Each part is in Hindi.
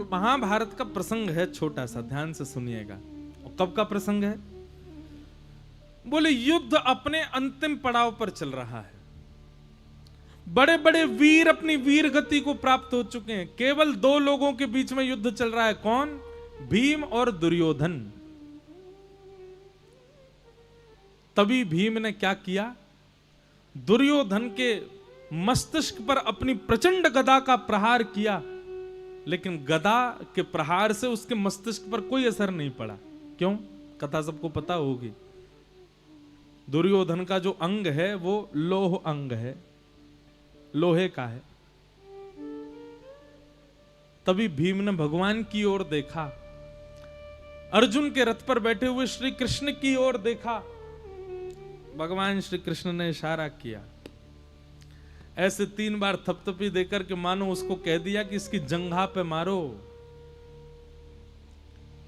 महाभारत का प्रसंग है, छोटा सा, ध्यान से सुनिएगा। और कब का प्रसंग है? बोले युद्ध अपने अंतिम पड़ाव पर चल रहा है। बड़े बड़े वीर अपनी वीर गति को प्राप्त हो चुके हैं। केवल दो लोगों के बीच में युद्ध चल रहा है। कौन? भीम और दुर्योधन। तभी भीम ने क्या किया? दुर्योधन के मस्तिष्क पर अपनी प्रचंड गदा का प्रहार किया, लेकिन गदा के प्रहार से उसके मस्तिष्क पर कोई असर नहीं पड़ा। क्यों? कथा सबको पता होगी। दुर्योधन का जो अंग है वो लोह अंग है, लोहे का है। तभी भीम ने भगवान की ओर देखा, अर्जुन के रथ पर बैठे हुए श्री कृष्ण की ओर देखा। भगवान श्री कृष्ण ने इशारा किया, ऐसे 3 बार थपथपी देकर के मानो उसको कह दिया कि इसकी जंघा पे मारो।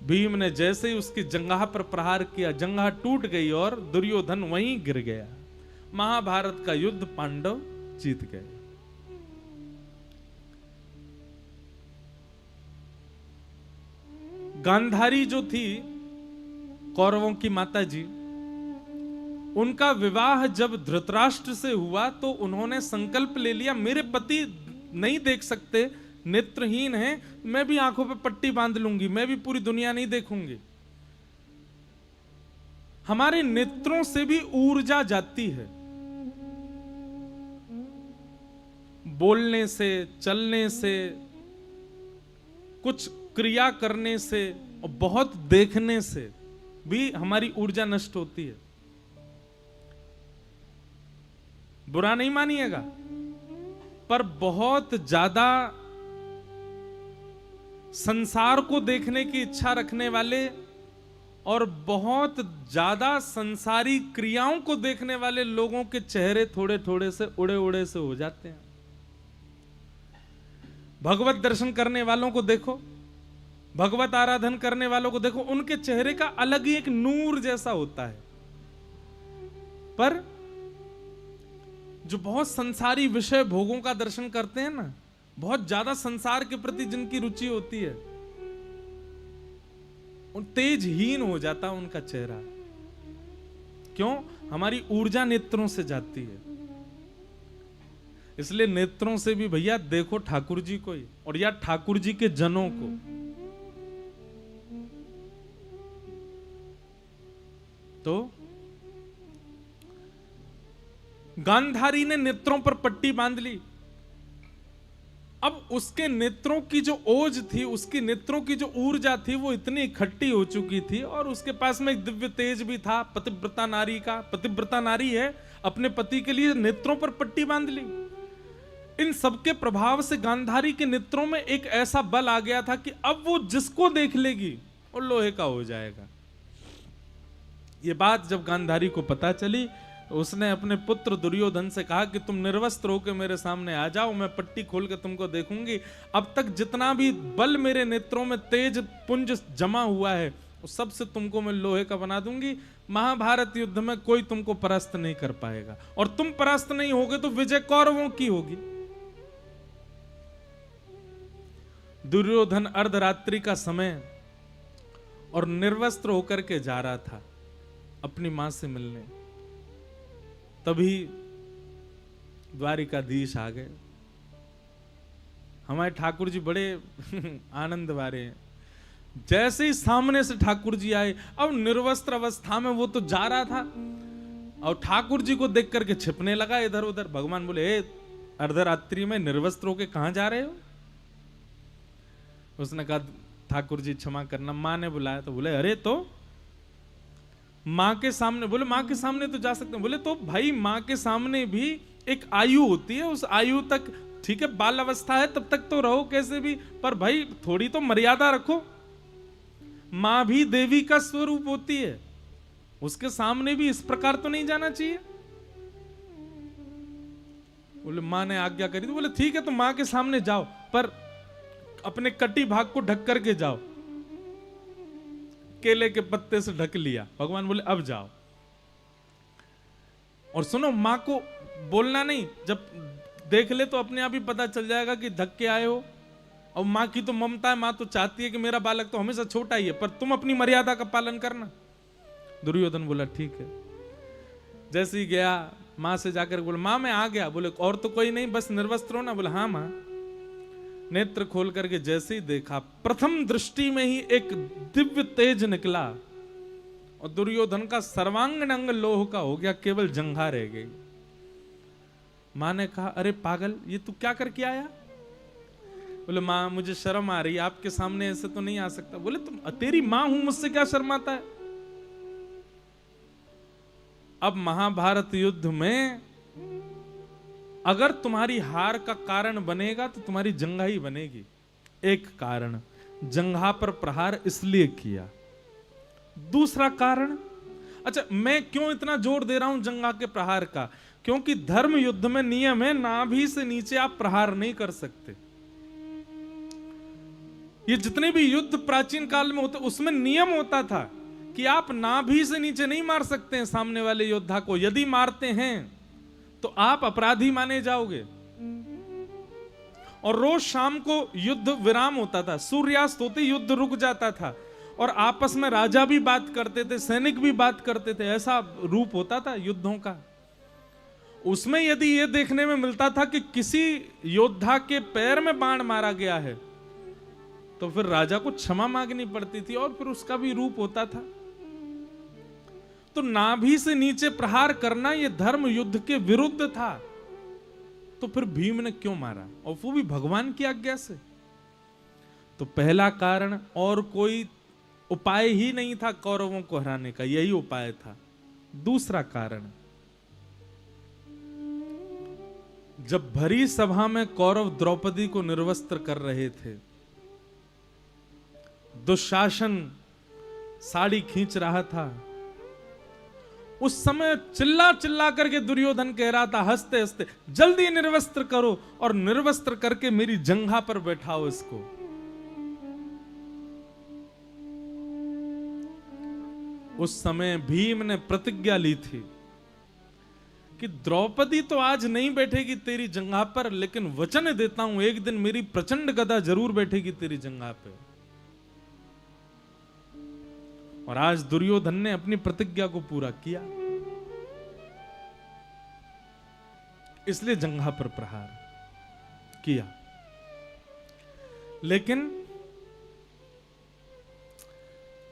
भीम ने जैसे ही उसकी जंघा पर प्रहार किया, जंघा टूट गई और दुर्योधन वहीं गिर गया। महाभारत का युद्ध पांडव जीत गए। गांधारी जो थी कौरवों की माता जी, उनका विवाह जब धृतराष्ट्र से हुआ तो उन्होंने संकल्प ले लिया, मेरे पति नहीं देख सकते, नेत्रहीन हैं, मैं भी आंखों पे पट्टी बांध लूंगी, मैं भी पूरी दुनिया नहीं देखूंगी। हमारे नेत्रों से भी ऊर्जा जाती है, बोलने से, चलने से, कुछ क्रिया करने से और बहुत देखने से भी हमारी ऊर्जा नष्ट होती है। बुरा नहीं मानिएगा, पर बहुत ज्यादा संसार को देखने की इच्छा रखने वाले और बहुत ज्यादा संसारी क्रियाओं को देखने वाले लोगों के चेहरे थोड़े थोड़े से उड़े उड़े से हो जाते हैं। भगवत दर्शन करने वालों को देखो, भगवत आराधन करने वालों को देखो, उनके चेहरे का अलग ही एक नूर जैसा होता है। पर जो बहुत संसारी विषय भोगों का दर्शन करते हैं ना, बहुत ज्यादा संसार के प्रति जिनकी रुचि होती है, उन तेजहीन हो जाता उनका चेहरा। क्यों? हमारी ऊर्जा नेत्रों से जाती है। इसलिए नेत्रों से भी भैया देखो ठाकुर जी को ही, और या ठाकुर जी के जनों को। तो गांधारी ने नेत्रों पर पट्टी बांध ली। अब उसके नेत्रों की जो ओज थी, उसकी नेत्रों की जो ऊर्जा थी, वो इतनी इकट्ठी हो चुकी थी, और उसके पास में एक दिव्य तेज भी था पतिव्रता नारी का। पतिव्रता नारी है, अपने पति के लिए नेत्रों पर पट्टी बांध ली। इन सबके प्रभाव से गांधारी के नेत्रों में एक ऐसा बल आ गया था कि अब वो जिसको देख लेगी वो लोहे का हो जाएगा। ये बात जब गांधारी को पता चली, उसने अपने पुत्र दुर्योधन से कहा कि तुम निर्वस्त्र होकर मेरे सामने आ जाओ, मैं पट्टी खोल के तुमको देखूंगी। अब तक जितना भी बल मेरे नेत्रों में तेज पुंज जमा हुआ है, उस सब से तुमको मैं लोहे का बना दूंगी। महाभारत युद्ध में कोई तुमको परास्त नहीं कर पाएगा, और तुम परास्त नहीं होगे तो विजय कौरवों की होगी। दुर्योधन अर्धरात्रि का समय और निर्वस्त्र होकर के जा रहा था अपनी मां से मिलने। तभी द्वारिकाधीश आ गए। हमारे ठाकुर जी बड़े आनंद वाले हैं। जैसे ही सामने से ठाकुर जी आए, अब निर्वस्त्र अवस्था में वो तो जा रहा था, और ठाकुर जी को देख करके छिपने लगा इधर उधर। भगवान बोले, अर्धरात्रि में निर्वस्त्र होके कहां जा रहे हो? उसने कहा, ठाकुर जी क्षमा करना, मां ने बुलाया। तो बोले, अरे तो मां के सामने? बोले, मां के सामने तो जा सकते हैं। बोले, तो भाई मां के सामने भी एक आयु होती है, उस आयु तक ठीक है, बाल अवस्था है तब तक तो रहो कैसे भी, पर भाई थोड़ी तो मर्यादा रखो। मां भी देवी का स्वरूप होती है, उसके सामने भी इस प्रकार तो नहीं जाना चाहिए। बोले, मां ने आज्ञा करी। तो बोले, ठीक है, तो मां के सामने जाओ, पर अपने कटी भाग को ढक करके जाओ। केले के पत्ते से ढक लिया। भगवान बोले, अब जाओ। और सुनो, मां को बोलना नहीं, जब देख ले तो अपने आप ही पता चल जाएगा कि ढक के आए हो। और माँ की तो ममता है, माँ तो चाहती है कि मेरा बालक तो हमेशा छोटा ही है, पर तुम अपनी मर्यादा का पालन करना। दुर्योधन बोला ठीक है। जैसे ही गया माँ से जाकर बोला माँ मैं आ गया। बोले और तो कोई नहीं, बस निर्वस्त्र हो ना। बोला हाँ माँ। नेत्र खोल करके जैसे ही देखा, प्रथम दृष्टि में ही एक दिव्य तेज निकला और दुर्योधन का सर्वांगीण अंग लोह का हो गया, केवल जंघा रह गई। माँ ने कहा अरे पागल, ये तू क्या करके आया? बोले माँ मुझे शर्म आ रही है, आपके सामने ऐसे तो नहीं आ सकता। बोले तुम तेरी माँ हूं, मुझसे क्या शर्माता है? अब महाभारत युद्ध में अगर तुम्हारी हार का कारण बनेगा तो तुम्हारी जंघा ही बनेगी। एक कारण, जंघा पर प्रहार इसलिए किया। दूसरा कारण, अच्छा मैं क्यों इतना जोर दे रहा हूं जंघा के प्रहार का? क्योंकि धर्म युद्ध में नियम है, नाभि से नीचे आप प्रहार नहीं कर सकते। ये जितने भी युद्ध प्राचीन काल में होते उसमें नियम होता था कि आप नाभि से नीचे नहीं मार सकते हैं सामने वाले योद्धा को। यदि मारते हैं तो आप अपराधी माने जाओगे। और रोज शाम को युद्ध विराम होता था, सूर्यास्त होते युद्ध रुक जाता था और आपस में राजा भी बात करते थे, सैनिक भी बात करते थे। ऐसा रूप होता था युद्धों का। उसमें यदि यह देखने में मिलता था कि किसी योद्धा के पैर में बाण मारा गया है तो फिर राजा को क्षमा मांगनी पड़ती थी और फिर उसका भी रूप होता था। तो नाभि से नीचे प्रहार करना यह धर्म युद्ध के विरुद्ध था। तो फिर भीम ने क्यों मारा, और वो भी भगवान की आज्ञा से? तो पहला कारण और कोई उपाय ही नहीं था कौरवों को हराने का, यही उपाय था। दूसरा कारण, जब भरी सभा में कौरव द्रौपदी को निर्वस्त्र कर रहे थे, दुशासन साड़ी खींच रहा था, उस समय चिल्ला चिल्ला करके दुर्योधन कह रहा था हंसते हंसते, जल्दी निर्वस्त्र करो और निर्वस्त्र करके मेरी जंघा पर बैठाओ इसको। उस समय भीम ने प्रतिज्ञा ली थी कि द्रौपदी तो आज नहीं बैठेगी तेरी जंघा पर, लेकिन वचन देता हूं एक दिन मेरी प्रचंड गदा जरूर बैठेगी तेरी जंघा पे। और आज दुर्योधन ने अपनी प्रतिज्ञा को पूरा किया, इसलिए जंघा पर प्रहार किया। लेकिन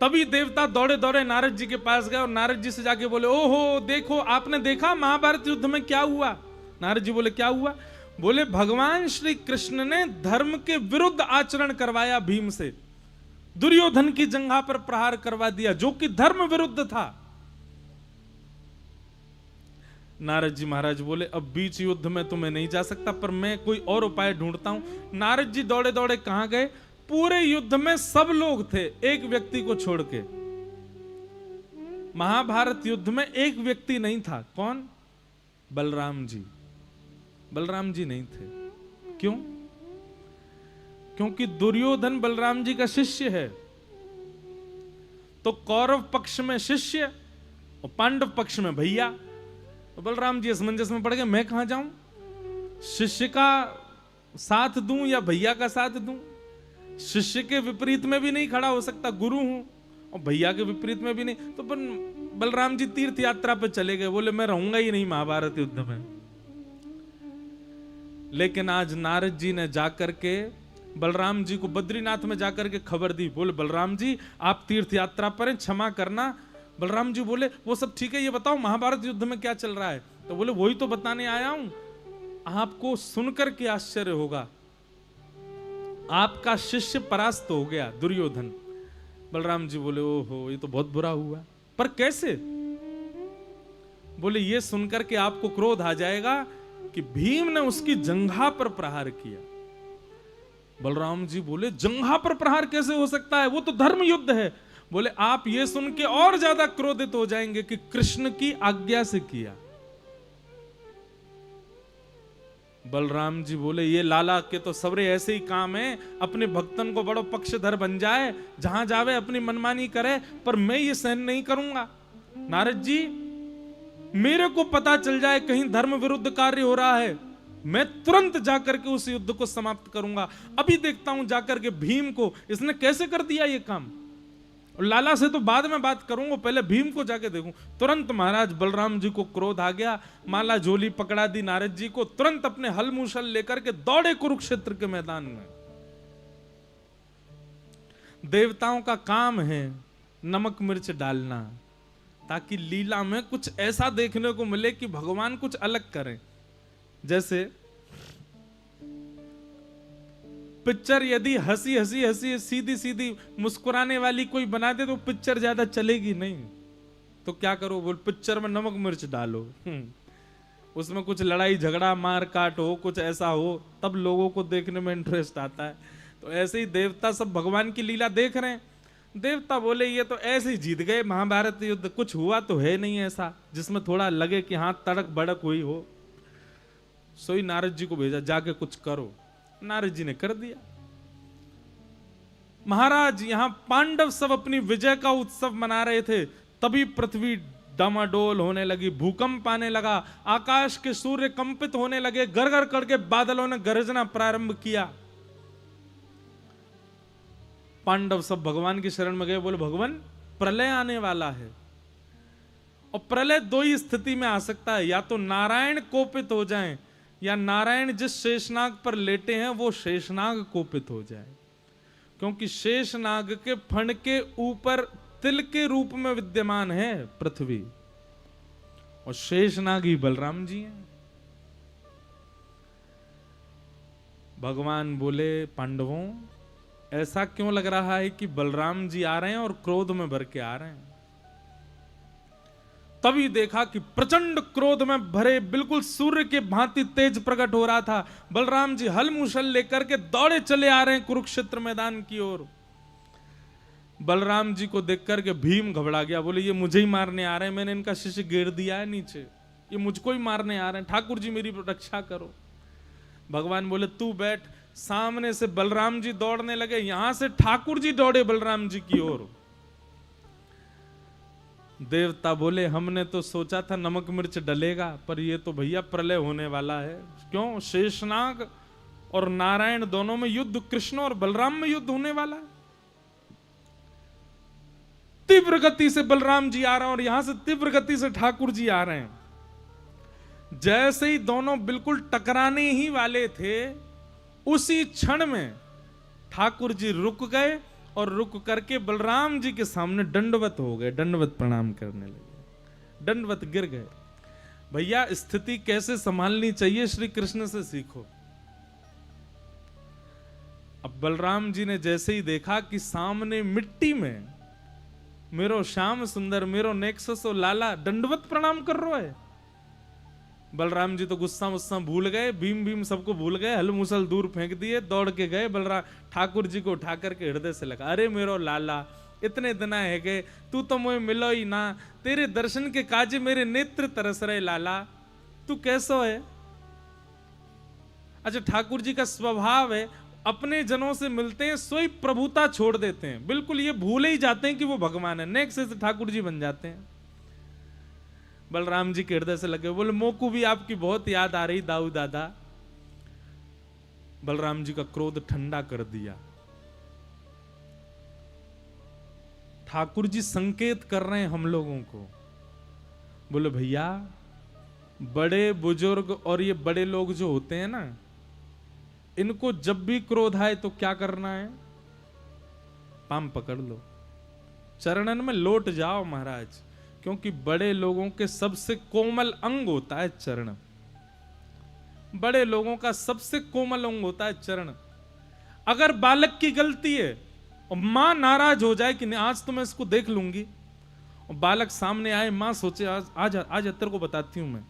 तभी देवता दौड़े दौड़े नारद जी के पास गए और नारद जी से जाके बोले ओहो देखो, आपने देखा महाभारत युद्ध में क्या हुआ? नारद जी बोले क्या हुआ? बोले भगवान श्री कृष्ण ने धर्म के विरुद्ध आचरण करवाया भीम से, दुर्योधन की जंघा पर प्रहार करवा दिया जो कि धर्म विरुद्ध था। नारद जी महाराज बोले अब बीच युद्ध में तो मैं नहीं जा सकता, पर मैं कोई और उपाय ढूंढता हूं। नारद जी दौड़े दौड़े कहां गए? पूरे युद्ध में सब लोग थे एक व्यक्ति को छोड़ के। महाभारत युद्ध में एक व्यक्ति नहीं था। कौन? बलराम जी। बलराम जी नहीं थे। क्यों? क्योंकि दुर्योधन बलराम जी का शिष्य है। तो कौरव पक्ष में शिष्य और पांडव पक्ष में भैया। तो बलराम जी असमंजस में पड़ गए, मैं कहां जाऊं? शिष्य का साथ दूं या भैया का साथ दूं? शिष्य के विपरीत में भी नहीं खड़ा हो सकता, गुरु हूं, और भैया के विपरीत में भी नहीं। तो बलराम जी तीर्थ यात्रा पे चले गए, बोले मैं रहूंगा ही नहीं महाभारत युद्ध में। लेकिन आज नारद जी ने जाकर के बलराम जी को बद्रीनाथ में जाकर के खबर दी। बोले बलराम जी आप तीर्थ यात्रा पर हैं, क्षमा करना। बलराम जी बोले वो सब ठीक है, ये बताओ महाभारत युद्ध में क्या चल रहा है? तो बोले वही तो बताने आया हूं, आपको सुनकर के आश्चर्य होगा, आपका शिष्य परास्त हो गया दुर्योधन। बलराम जी बोले ओहो ये तो बहुत बुरा हुआ, पर कैसे? बोले ये सुनकर के आपको क्रोध आ जाएगा कि भीम ने उसकी जंघा पर प्रहार किया। बलराम जी बोले जंघा पर प्रहार कैसे हो सकता है, वो तो धर्म युद्ध है। बोले आप ये सुन के और ज्यादा क्रोधित हो जाएंगे कि कृष्ण की आज्ञा से किया। बलराम जी बोले ये लाला के तो सबरे ऐसे ही काम है, अपने भक्तन को बड़ो पक्षधर बन जाए, जहां जावे अपनी मनमानी करे, पर मैं ये सहन नहीं करूंगा। नारद जी मेरे को पता चल जाए कहीं धर्म विरुद्ध कार्य हो रहा है मैं तुरंत जाकर के उस युद्ध को समाप्त करूंगा। अभी देखता हूं जाकर के भीम को, इसने कैसे कर दिया ये काम। और लाला से तो बाद में बात करूंगा, पहले भीम को जाके देखूं। तुरंत महाराज बलराम जी को क्रोध आ गया, माला झोली पकड़ा दी नारद जी को, तुरंत अपने हल मूसल लेकर के दौड़े कुरुक्षेत्र के मैदान में। देवताओं का काम है नमक मिर्च डालना, ताकि लीला में कुछ ऐसा देखने को मिले कि भगवान कुछ अलग करें। जैसे पिक्चर यदि हंसी हंसी हंसी सीधी सीधी मुस्कुराने वाली कोई बना दे तो पिक्चर ज्यादा चलेगी नहीं। तो क्या करो, बोल पिक्चर में नमक मिर्च डालो, उसमें कुछ लड़ाई झगड़ा मार काट हो, कुछ ऐसा हो, तब लोगों को देखने में इंटरेस्ट आता है। तो ऐसे ही देवता सब भगवान की लीला देख रहे हैं। देवता बोले ये तो ऐसे ही जीत गए महाभारत युद्ध, कुछ हुआ तो है नहीं ऐसा जिसमें थोड़ा लगे कि हाँ तड़क भड़क हुई हो। सोई नारद जी को भेजा, जाके कुछ करो। नारद जी ने कर दिया। महाराज यहां पांडव सब अपनी विजय का उत्सव मना रहे थे, तभी पृथ्वी डामाडोल होने लगी, भूकंप आने लगा, आकाश के सूर्य कंपित होने लगे, गरगर करके बादलों ने गरजना प्रारंभ किया। पांडव सब भगवान की शरण में गए, बोले भगवान प्रलय आने वाला है। और प्रलय दो ही स्थिति में आ सकता है, या तो नारायण कोपित हो जाएं, या नारायण जिस शेषनाग पर लेटे हैं वो शेषनाग कोपित हो जाए। क्योंकि शेषनाग के फण के ऊपर तिल के रूप में विद्यमान है पृथ्वी, और शेषनाग ही बलराम जी हैं। भगवान बोले पांडवों ऐसा क्यों लग रहा है कि बलराम जी आ रहे हैं और क्रोध में भर के आ रहे हैं। तभी देखा कि प्रचंड क्रोध में भरे बिल्कुल सूर्य के भांति तेज प्रकट हो रहा था। बलराम जी हल मूसल लेकर के दौड़े चले आ रहे हैं कुरुक्षेत्र मैदान की ओर। बलराम जी को देख करके भीम घबरा गया, बोले ये मुझे ही मारने आ रहे हैं, मैंने इनका शिष्य गिर दिया है नीचे, ये मुझको ही मारने आ रहे हैं, ठाकुर जी मेरी रक्षा करो। भगवान बोले तू बैठ। सामने से बलराम जी दौड़ने लगे, यहां से ठाकुर जी दौड़े बलराम जी की ओर। देवता बोले हमने तो सोचा था नमक मिर्च डलेगा, पर ये तो भैया प्रलय होने वाला है। क्यों? शेषनाग और नारायण दोनों में युद्ध, कृष्ण और बलराम में युद्ध होने वाला है। तीव्र गति से बलराम जी आ रहे हैं और यहां से तीव्र गति से ठाकुर जी आ रहे हैं। जैसे ही दोनों बिल्कुल टकराने ही वाले थे, उसी क्षण में ठाकुर जी रुक गए और रुक करके बलराम जी के सामने दंडवत हो गए, दंडवत प्रणाम करने लगे, दंडवत गिर गए। भैया स्थिति कैसे संभालनी चाहिए श्री कृष्ण से सीखो। अब बलराम जी ने जैसे ही देखा कि सामने मिट्टी में मेरो श्याम सुंदर, मेरो नेक्सस और लाला दंडवत प्रणाम कर रहा है, बलराम जी तो गुस्सा मुस्सा भूल गए, भीम भीम सबको भूल गए, हल मूसल दूर फेंक दिए, दौड़ के गए बलराम ठाकुर जी को उठा करके हृदय से लगा, अरे मेरो लाला इतने दिन है गए, तू तो मुझे मिलो ही ना, तेरे दर्शन के काजे मेरे नेत्र तरस रहे लाला, तू कैसो है। अच्छा ठाकुर जी का स्वभाव है अपने जनों से मिलते हैं स्वयं प्रभुता छोड़ देते हैं, बिल्कुल ये भूल ही जाते हैं कि वो भगवान है, नेक्स्ट से ठाकुर जी बन जाते हैं। बलराम जी के हृदय से लगे, बोले मोकू भी आपकी बहुत याद आ रही दाऊ दादा। बलराम जी का क्रोध ठंडा कर दिया। ठाकुर जी संकेत कर रहे हैं हम लोगों को, बोले भैया बड़े बुजुर्ग और ये बड़े लोग जो होते हैं ना, इनको जब भी क्रोध आए तो क्या करना है, पाम पकड़ लो, चरणन में लौट जाओ महाराज, क्योंकि बड़े लोगों के सबसे कोमल अंग होता है चरण, बड़े लोगों का सबसे कोमल अंग होता है चरण। अगर बालक की गलती है और मां नाराज हो जाए कि आज तो मैं इसको देख लूंगी, और बालक सामने आए, मां सोचे आज तेरे को बताती हूं मैं,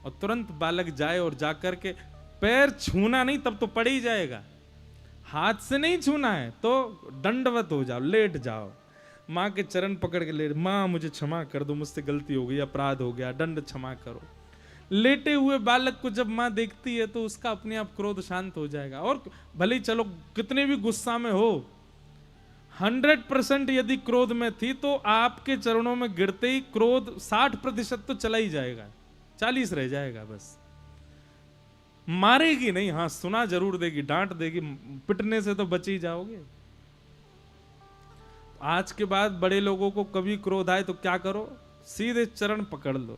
और तुरंत बालक जाए और जाकर के पैर छूना नहीं, तब तो पड़ ही जाएगा, हाथ से नहीं छूना है तो दंडवत हो जाओ, लेट जाओ, माँ के चरण पकड़ के लेट, माँ मुझे क्षमा कर दो, मुझसे गलती हो गई, अपराध हो गया, दंड क्षमा करो। लेटे हुए बालक को जब माँ देखती है तो उसका अपने आप क्रोध शांत हो जाएगा। और भले ही चलो कितने भी गुस्सा में हो, 100% यदि क्रोध में थी तो आपके चरणों में गिरते ही क्रोध 60% तो चला ही जाएगा, 40 रह जाएगा बस। मारेगी नहीं, हाँ सुना जरूर देगी, डांट देगी, पिटने से तो बच ही जाओगे। आज के बाद बड़े लोगों को कभी क्रोध आए तो क्या करो, सीधे चरण पकड़ लो,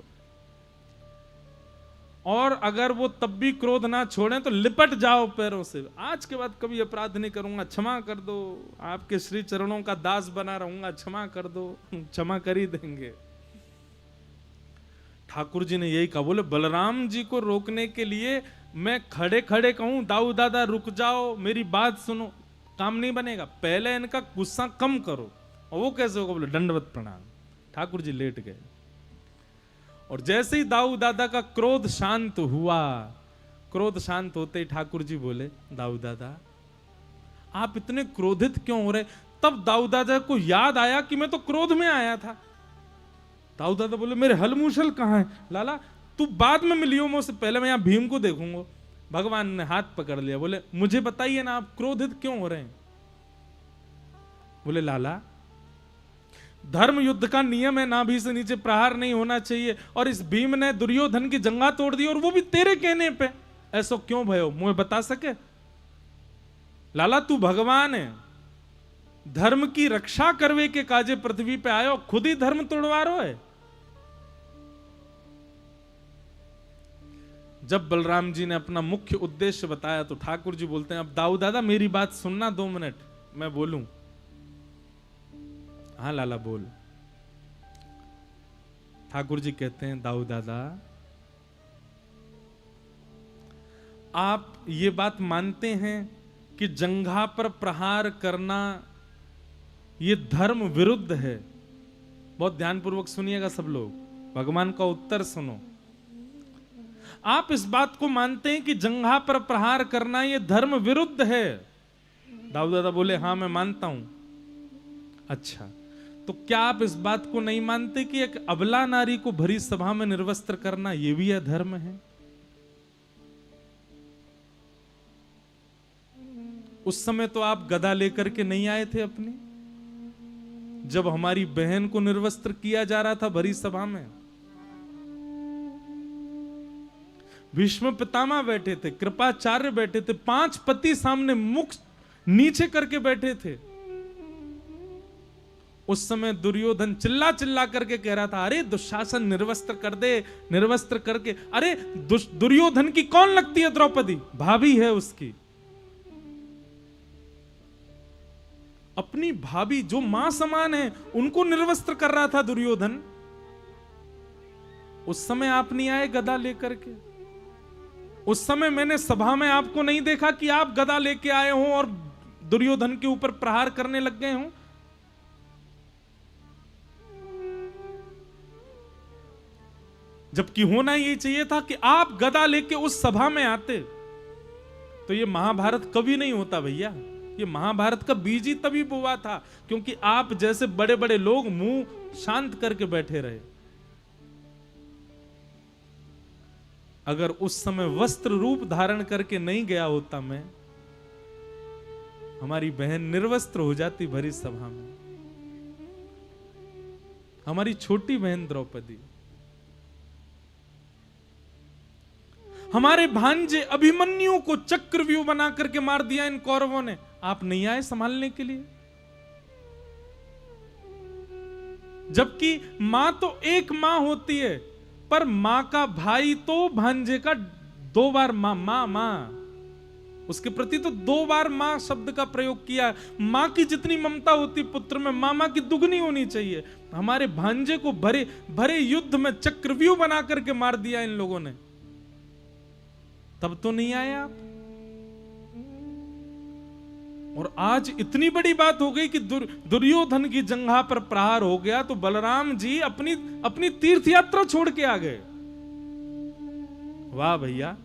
और अगर वो तब भी क्रोध ना छोड़ें तो लिपट जाओ पैरों से। आज के बाद कभी अपराध नहीं करूंगा, क्षमा कर दो, आपके श्री चरणों का दास बना रहूंगा, क्षमा कर दो। क्षमा कर ही देंगे। ठाकुर जी ने यही कहा, बोले बलराम जी को रोकने के लिए मैं खड़े खड़े कहूं दाऊ दादा रुक जाओ, मेरी बात सुनो, काम नहीं बनेगा, पहले इनका गुस्सा कम करो। और वो कैसे होगा, बोले दंडवत प्रणाम। ठाकुर जी लेट गए, और जैसे ही दाऊ दादा का क्रोध शांत हुआ, क्रोध शांत होते ही ठाकुर जी बोले, दाऊ दादा आप इतने क्रोधित क्यों हो रहे? तब दाऊ दादा को याद आया कि मैं तो क्रोध में आया था। दाऊ दादा बोले, मेरे हल मूसल कहां है? लाला तू बाद में मिलियो मुझसे, पहले मैं यहां भीम को देखूंगा। भगवान ने हाथ पकड़ लिया, बोले मुझे बताइए ना आप क्रोधित क्यों हो रहे हैं? बोले लाला धर्म युद्ध का नियम है, नाभि से नीचे प्रहार नहीं होना चाहिए, और इस भीम ने दुर्योधन की जंगा तोड़ दी, और वो भी तेरे कहने पे। ऐसो क्यों भयो, मुझे बता सके? लाला तू भगवान है, धर्म की रक्षा करवे के काजे पृथ्वी पे आयो, खुद ही धर्म तोड़वा रो है। जब बलराम जी ने अपना मुख्य उद्देश्य बताया तो ठाकुर जी बोलते हैं, अब दाऊ दादा मेरी बात सुनना 2 मिनट, मैं बोलूं। हाँ लाला बोल। ठाकुर जी कहते हैं, दाऊ दादा आप ये बात मानते हैं कि जंघा पर प्रहार करना ये धर्म विरुद्ध है? बहुत ध्यानपूर्वक सुनिएगा सब लोग, भगवान का उत्तर सुनो। आप इस बात को मानते हैं कि जंघा पर प्रहार करना ये धर्म विरुद्ध है? दाऊ दादा बोले, हाँ मैं मानता हूं। अच्छा, तो क्या आप इस बात को नहीं मानते कि एक अबला नारी को भरी सभा में निर्वस्त्र करना ये भी अधर्म है? उस समय तो आप गदा लेकर के नहीं आए थे अपनी, जब हमारी बहन को निर्वस्त्र किया जा रहा था भरी सभा में। भीष्म पितामह बैठे थे, कृपाचार्य बैठे थे, 5 पति सामने मुख नीचे करके बैठे थे। उस समय दुर्योधन चिल्ला चिल्ला करके कह रहा था, अरे दुशासन निर्वस्त्र कर दे, निर्वस्त्र करके। अरे दुर्योधन की कौन लगती है द्रौपदी? भाभी है उसकी, अपनी भाभी जो मां समान है उनको निर्वस्त्र कर रहा था दुर्योधन। उस समय आप नहीं आए गदा लेकर के? उस समय मैंने सभा में आपको नहीं देखा कि आप गदा लेके आए हो और दुर्योधन के ऊपर प्रहार करने लग गए हो। जबकि होना ये चाहिए था कि आप गदा लेके उस सभा में आते, तो ये महाभारत कभी नहीं होता भैया। ये महाभारत का बीज ही तभी बोआ था क्योंकि आप जैसे बड़े बड़े लोग मुंह शांत करके बैठे रहे। अगर उस समय वस्त्र रूप धारण करके नहीं गया होता मैं, हमारी बहन निर्वस्त्र हो जाती भरी सभा में। हमारी छोटी बहन द्रौपदी, हमारे भांजे अभिमन्यु को चक्रव्यूह बना करके मार दिया इन कौरवों ने। आप नहीं आए संभालने के लिए? जबकि मां तो एक मां होती है, पर मां का भाई तो भांजे का 2 बार मां उसके प्रति तो 2 बार मां शब्द का प्रयोग किया। मां की जितनी ममता होती पुत्र में, मामा की दुगनी होनी चाहिए। हमारे भांजे को भरे भरे युद्ध में चक्रव्यूह बना करके मार दिया इन लोगों ने, तब तो नहीं आए आप। और आज इतनी बड़ी बात हो गई कि दुर्योधन की जंघा पर प्रहार हो गया तो बलराम जी अपनी तीर्थ यात्रा छोड़ के आ गए। वाह भैया,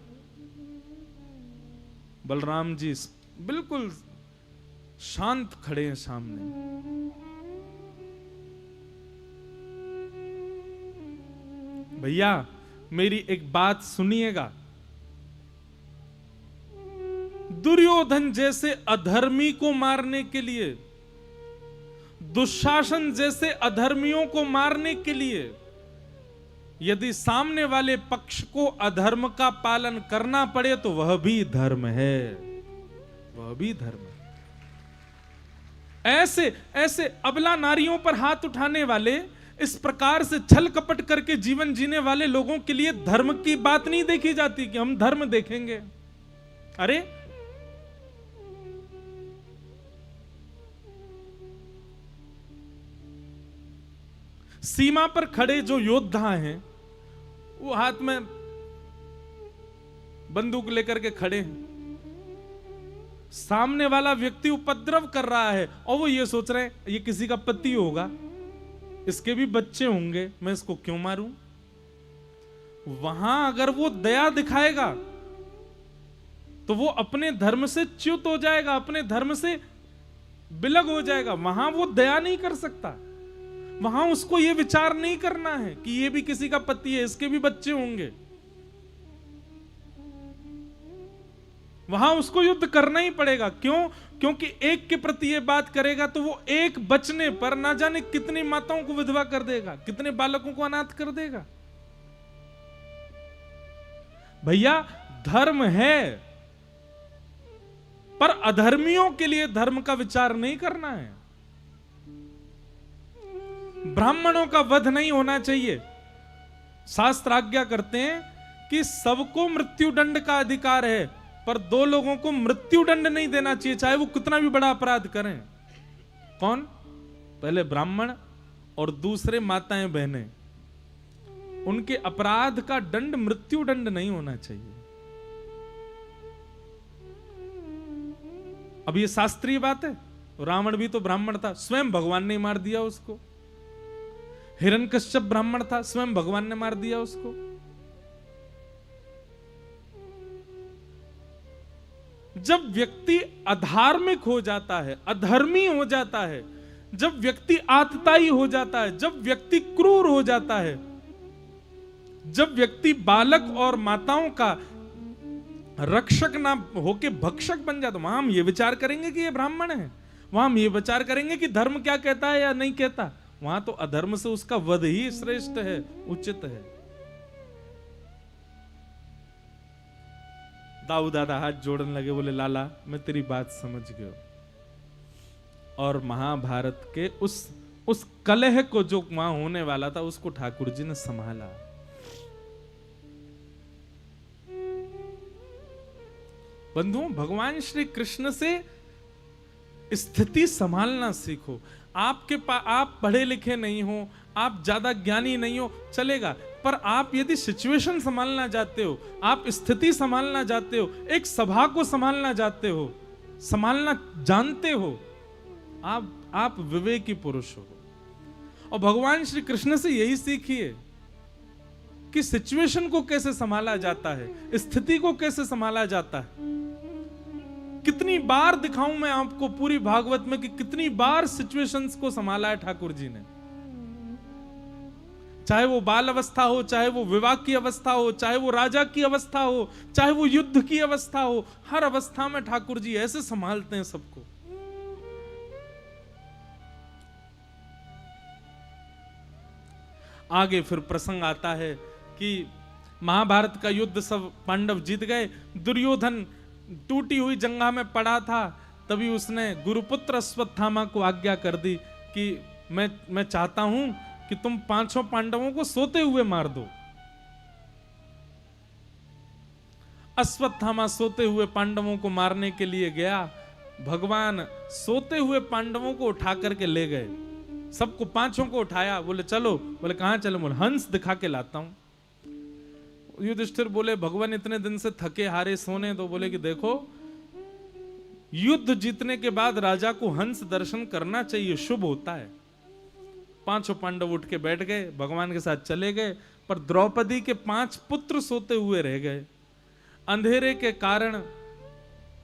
बलराम जी बिल्कुल शांत खड़े हैं सामने। भैया मेरी एक बात सुनिएगा, दुर्योधन जैसे अधर्मी को मारने के लिए, दुशासन जैसे अधर्मियों को मारने के लिए यदि सामने वाले पक्ष को अधर्म का पालन करना पड़े तो वह भी धर्म है, वह भी धर्म है। ऐसे ऐसे अबला नारियों पर हाथ उठाने वाले, इस प्रकार से छल कपट करके जीवन जीने वाले लोगों के लिए धर्म की बात नहीं देखी जाती कि हम धर्म देखेंगे। अरे सीमा पर खड़े जो योद्धा हैं, वो हाथ में बंदूक लेकर के खड़े हैं, सामने वाला व्यक्ति उपद्रव कर रहा है और वो ये सोच रहे हैं ये किसी का पति होगा, इसके भी बच्चे होंगे, मैं इसको क्यों मारूं। वहां अगर वो दया दिखाएगा तो वो अपने धर्म से च्युत हो जाएगा, अपने धर्म से बिलग हो जाएगा। वहां वो दया नहीं कर सकता, वहां उसको ये विचार नहीं करना है कि ये भी किसी का पति है, इसके भी बच्चे होंगे। वहां उसको युद्ध करना ही पड़ेगा। क्यों? क्योंकि एक के प्रति ये बात करेगा तो वो एक बचने पर ना जाने कितनी माताओं को विधवा कर देगा, कितने बालकों को अनाथ कर देगा। भैया धर्म है, पर अधर्मियों के लिए धर्म का विचार नहीं करना है। ब्राह्मणों का वध नहीं होना चाहिए। शास्त्र आज्ञा करते हैं कि सबको मृत्युदंड का अधिकार है, पर दो लोगों को मृत्युदंड नहीं देना चाहिए, चाहे वो कितना भी बड़ा अपराध करें। कौन? पहले ब्राह्मण और दूसरे माताएं बहनें। उनके अपराध का दंड मृत्युदंड नहीं होना चाहिए। अब ये शास्त्रीय बात है। रावण भी तो ब्राह्मण था, स्वयं भगवान ने मार दिया उसको। हिरण्यकश्यप ब्राह्मण था, स्वयं भगवान ने मार दिया उसको। जब व्यक्ति अधार्मिक हो जाता है, अधर्मी हो जाता है, जब व्यक्ति आतताई हो जाता है, जब व्यक्ति क्रूर हो जाता है, जब व्यक्ति बालक और माताओं का रक्षक ना होके भक्षक बन जाता, वहां हम ये विचार करेंगे कि ये ब्राह्मण है, वहां हम ये विचार करेंगे कि धर्म क्या कहता है या नहीं कहता। वहां तो अधर्म से उसका वध ही श्रेष्ठ है, उचित है। दाऊ दादा हाथ जोड़ने लगे, बोले लाला मैं तेरी बात समझ गया। और महाभारत के उस कलह को जो वहां होने वाला था उसको ठाकुर जी ने संभाला। बंधुओं, भगवान श्री कृष्ण से स्थिति संभालना सीखो। आप पढ़े लिखे नहीं हो, आप ज्यादा ज्ञानी नहीं हो, चलेगा, पर आप यदि सिचुएशन संभालना चाहते हो, आप स्थिति संभालना चाहते हो, एक सभा को संभालना चाहते हो, संभालना जानते हो, आप विवेकी पुरुष हो। और भगवान श्री कृष्ण से यही सीखिए कि सिचुएशन को कैसे संभाला जाता है, स्थिति को कैसे संभाला जाता है। कितनी बार दिखाऊं मैं आपको पूरी भागवत में कि कितनी बार सिचुएशंस को संभाला है ठाकुर जी ने। चाहे वो बाल अवस्था हो, चाहे वो विवाह की अवस्था हो, चाहे वो राजा की अवस्था हो, चाहे वो युद्ध की अवस्था हो, हर अवस्था में ठाकुर जी ऐसे संभालते हैं सबको। आगे फिर प्रसंग आता है कि महाभारत का युद्ध सब पांडव जीत गए। दुर्योधन टूटी हुई जंगा में पड़ा था, तभी उसने गुरुपुत्र अश्वत्थामा को आज्ञा कर दी कि मैं चाहता हूं कि तुम पांचों पांडवों को सोते हुए मार दो। अश्वत्थामा सोते हुए पांडवों को मारने के लिए गया। भगवान सोते हुए पांडवों को उठा करके ले गए, सबको पांचों को उठाया। बोले चलो, बोले कहां चलो? बोले हंस दिखा के लाता हूं। युधिष्ठिर बोले भगवान इतने दिन से थके हारे सोने दो। बोले कि देखो, युद्ध जीतने के बाद राजा को हंस दर्शन करना चाहिए, शुभ होता है। पांचों पांडव उठ के बैठ गए, भगवान के साथ चले गए, पर द्रौपदी के 5 पुत्र सोते हुए रह गए। अंधेरे के कारण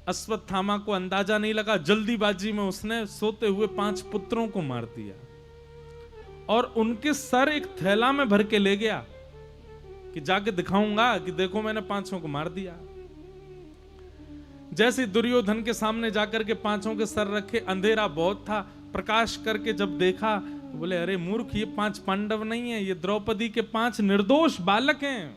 अश्वत्थामा को अंदाजा नहीं लगा, जल्दीबाजी में उसने सोते हुए 5 पुत्रों को मार दिया और उनके सर एक थैला में भर के ले गया कि जाके दिखाऊंगा कि देखो मैंने 5 को मार दिया। जैसे दुर्योधन के सामने जाकर के 5 के सर रखे, अंधेरा बहुत था, प्रकाश करके जब देखा बोले अरे मूर्ख, ये 5 पांडव नहीं है, ये द्रौपदी के 5 निर्दोष बालक हैं।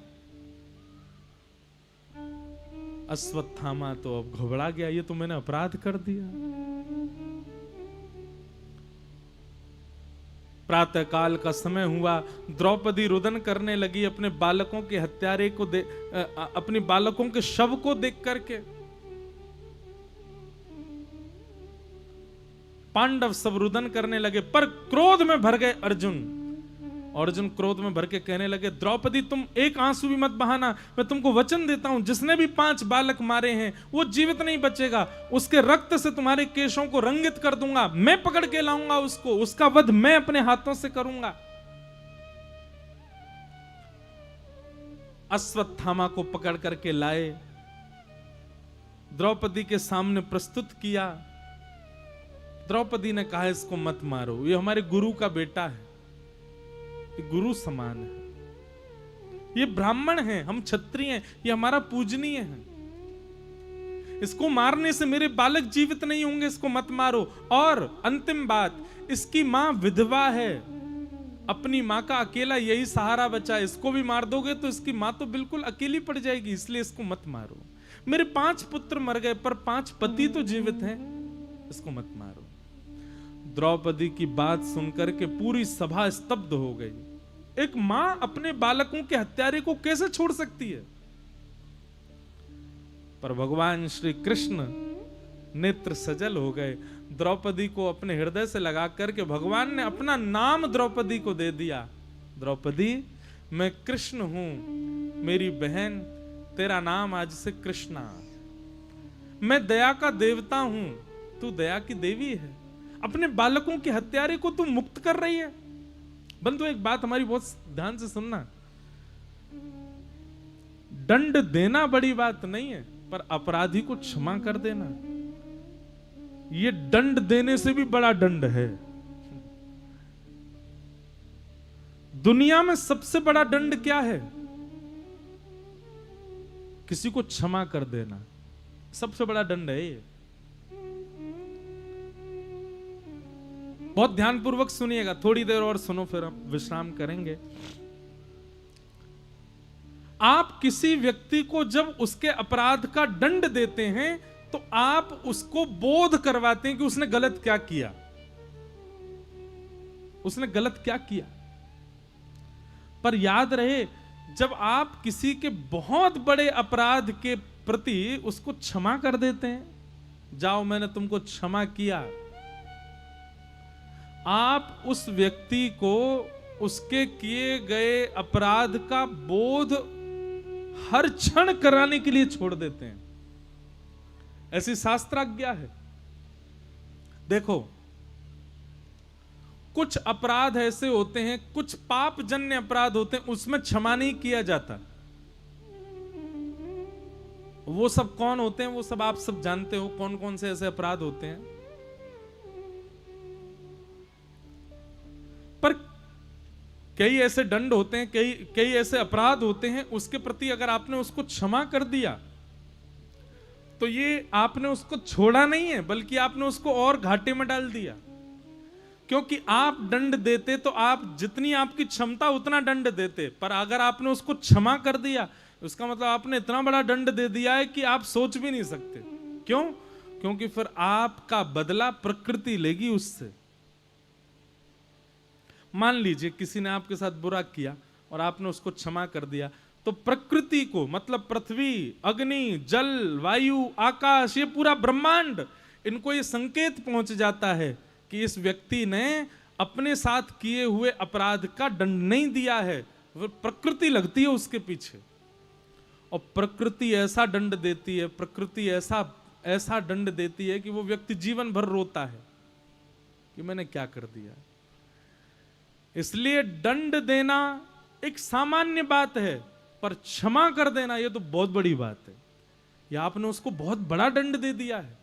अश्वत्थामा तो अब घबरा गया, ये तो मैंने अपराध कर दिया। प्रातः काल का समय हुआ, द्रौपदी रुदन करने लगी अपने बालकों के हत्यारे को अपने बालकों के शव को देख करके। पांडव सब रुदन करने लगे, पर क्रोध में भर गए अर्जुन। अर्जुन क्रोध में भर के कहने लगे, द्रौपदी तुम एक आंसू भी मत बहाना, मैं तुमको वचन देता हूं, जिसने भी 5 बालक मारे हैं वो जीवित नहीं बचेगा, उसके रक्त से तुम्हारे केशों को रंगित कर दूंगा, मैं पकड़ के लाऊंगा उसको, उसका वध मैं अपने हाथों से करूंगा। अश्वत्थामा को पकड़ करके लाए, द्रौपदी के सामने प्रस्तुत किया। द्रौपदी ने कहा, इसको मत मारो, ये हमारे गुरु का बेटा है, गुरु समान है, ये ब्राह्मण है, हम क्षत्रिय हैं, ये हमारा पूजनीय है, इसको मारने से मेरे बालक जीवित नहीं होंगे, इसको मत मारो। और अंतिम बात, इसकी मां विधवा है, अपनी मां का अकेला यही सहारा बचा, इसको भी मार दोगे तो इसकी मां तो बिल्कुल अकेली पड़ जाएगी, इसलिए इसको मत मारो। मेरे 5 पुत्र मर गए पर 5 पति तो जीवित हैं, इसको मत मारो। द्रौपदी की बात सुनकर के पूरी सभा स्तब्ध हो गई। एक मां अपने बालकों के हत्यारे को कैसे छोड़ सकती है? पर भगवान श्री कृष्ण नेत्र सजल हो गए, द्रौपदी को अपने हृदय से लगा करके भगवान ने अपना नाम द्रौपदी को दे दिया। द्रौपदी, मैं कृष्ण हूं, मेरी बहन, तेरा नाम आज से कृष्णा। मैं दया का देवता हूं, तू दया की देवी है। अपने बालकों के हत्यारे को तू मुक्त कर रही है। बंधु, एक बात हमारी बहुत ध्यान से सुनना, दंड देना बड़ी बात नहीं है, पर अपराधी को क्षमा कर देना ये दंड देने से भी बड़ा दंड है। दुनिया में सबसे बड़ा दंड क्या है? किसी को क्षमा कर देना सबसे बड़ा दंड है ये। बहुत ध्यानपूर्वक सुनिएगा, थोड़ी देर और सुनो फिर हम विश्राम करेंगे। आप किसी व्यक्ति को जब उसके अपराध का दंड देते हैं तो आप उसको बोध करवाते हैं कि उसने गलत क्या किया, उसने गलत क्या किया। पर याद रहे, जब आप किसी के बहुत बड़े अपराध के प्रति उसको क्षमा कर देते हैं, जाओ मैंने तुमको क्षमा किया, आप उस व्यक्ति को उसके किए गए अपराध का बोध हर क्षण कराने के लिए छोड़ देते हैं। ऐसी शास्त्राज्ञा है। देखो, कुछ अपराध ऐसे होते हैं, कुछ पाप जन्य अपराध होते हैं, उसमें क्षमा नहीं किया जाता। वो सब कौन होते हैं? वो सब आप सब जानते हो कौन कौन से ऐसे अपराध होते हैं। पर कई ऐसे दंड होते हैं, कई ऐसे अपराध होते हैं, उसके प्रति अगर आपने उसको क्षमा कर दिया तो ये आपने उसको छोड़ा नहीं है, बल्कि आपने उसको और घाटे में डाल दिया। क्योंकि आप दंड देते तो आप जितनी आपकी क्षमता उतना दंड देते, पर अगर आपने उसको क्षमा कर दिया उसका मतलब आपने इतना बड़ा दंड दे दिया है कि आप सोच भी नहीं सकते। क्यों? क्योंकि फिर आपका बदला प्रकृति लेगी उससे। मान लीजिए किसी ने आपके साथ बुरा किया और आपने उसको क्षमा कर दिया, तो प्रकृति को, मतलब पृथ्वी, अग्नि, जल, वायु, आकाश, ये पूरा ब्रह्मांड, इनको ये संकेत पहुंच जाता है कि इस व्यक्ति ने अपने साथ किए हुए अपराध का दंड नहीं दिया है। फिर प्रकृति लगती है उसके पीछे और प्रकृति ऐसा दंड देती है, प्रकृति ऐसा दंड देती है कि वो व्यक्ति जीवन भर रोता है कि मैंने क्या कर दिया। इसलिए दंड देना एक सामान्य बात है, पर क्षमा कर देना ये तो बहुत बड़ी बात है। या आपने उसको बहुत बड़ा दंड दे दिया है।